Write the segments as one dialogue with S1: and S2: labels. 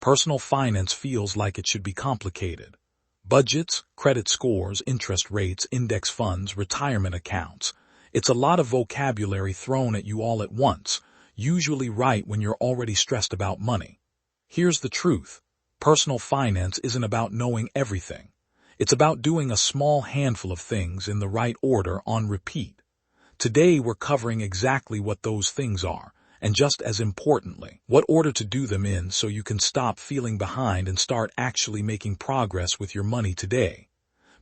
S1: Personal finance feels like it should be complicated. Budgets, credit scores, interest rates, index funds, retirement accounts. It's a lot of vocabulary thrown at you all at once, usually right when you're already stressed about money. Here's the truth. Personal finance isn't about knowing everything. It's about doing a small handful of things in the right order on repeat. Today we're covering exactly what those things are, and just as importantly, what order to do them in so you can stop feeling behind and start actually making progress with your money today.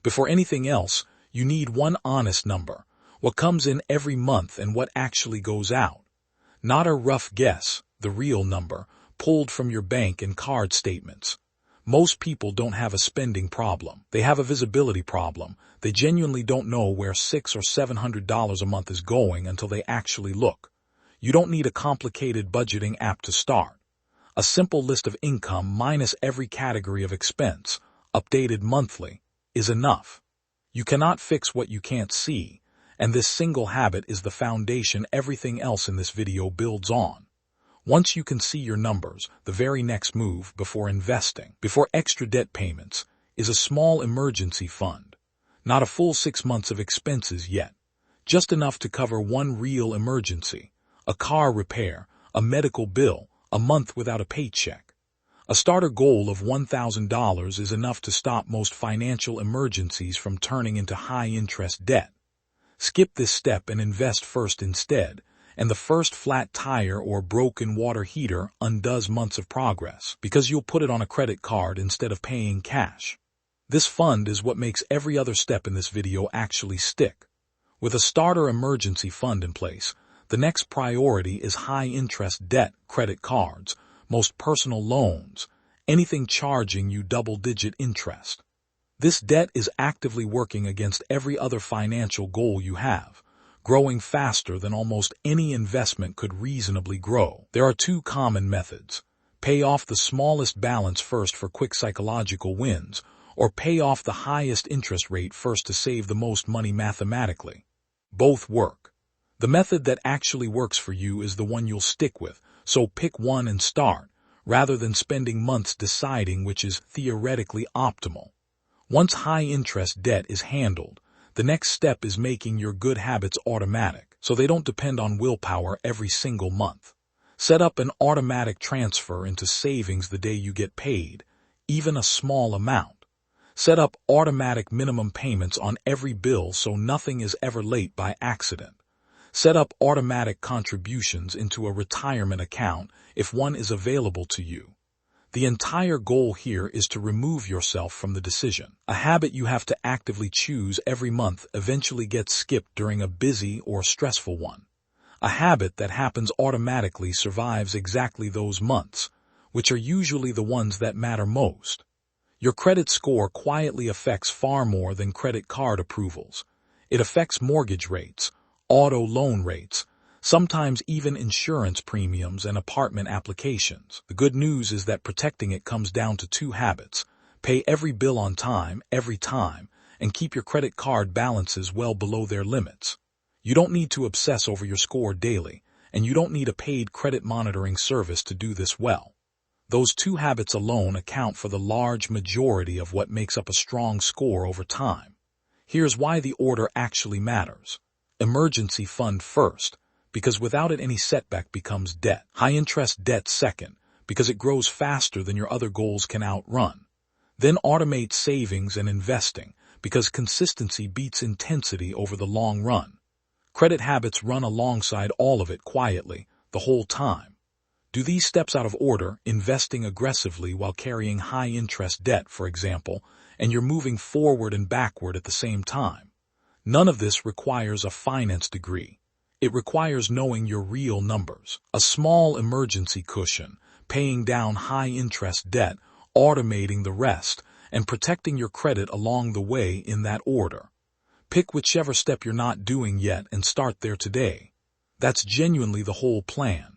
S1: Before anything else, you need one honest number, what comes in every month and what actually goes out. Not a rough guess, the real number, pulled from your bank and card statements. Most people don't have a spending problem. They have a visibility problem. They genuinely don't know where $600 or $700 a month is going until they actually look. You don't need a complicated budgeting app to start. A simple list of income minus every category of expense, updated monthly, is enough. You cannot fix what you can't see, and this single habit is the foundation everything else in this video builds on. Once you can see your numbers, the very next move before investing, before extra debt payments, is a small emergency fund. Not a full 6 months of expenses yet. Just enough to cover one real emergency. A car repair, a medical bill, a month without a paycheck. A starter goal of $1,000 is enough to stop most financial emergencies from turning into high-interest debt. Skip this step and invest first instead, and the first flat tire or broken water heater undoes months of progress because you'll put it on a credit card instead of paying cash. This fund is what makes every other step in this video actually stick. With a starter emergency fund in place, the next priority is high-interest debt, credit cards, most personal loans, anything charging you double-digit interest. This debt is actively working against every other financial goal you have, growing faster than almost any investment could reasonably grow. There are two common methods. Pay off the smallest balance first for quick psychological wins, or pay off the highest interest rate first to save the most money mathematically. Both work. The method that actually works for you is the one you'll stick with, so pick one and start, rather than spending months deciding which is theoretically optimal. Once high-interest debt is handled, the next step is making your good habits automatic, so they don't depend on willpower every single month. Set up an automatic transfer into savings the day you get paid, even a small amount. Set up automatic minimum payments on every bill so nothing is ever late by accident. Set up automatic contributions into a retirement account if one is available to you. The entire goal here is to remove yourself from the decision. A habit you have to actively choose every month eventually gets skipped during a busy or stressful one. A habit that happens automatically survives exactly those months, which are usually the ones that matter most. Your credit score quietly affects far more than credit card approvals. It affects mortgage rates, auto loan rates, sometimes even insurance premiums and apartment applications. The good news is that protecting it comes down to two habits. Pay every bill on time, every time, and keep your credit card balances well below their limits. You don't need to obsess over your score daily, and you don't need a paid credit monitoring service to do this well. Those two habits alone account for the large majority of what makes up a strong score over time. Here's why the order actually matters. Emergency fund first, because without it any setback becomes debt. High-interest debt second, because it grows faster than your other goals can outrun. Then automate savings and investing, because consistency beats intensity over the long run. Credit habits run alongside all of it quietly, the whole time. Do these steps out of order, investing aggressively while carrying high-interest debt, for example, and you're moving forward and backward at the same time. None of this requires a finance degree. It requires knowing your real numbers, a small emergency cushion, paying down high-interest debt, automating the rest, and protecting your credit along the way in that order. Pick whichever step you're not doing yet and start there today. That's genuinely the whole plan.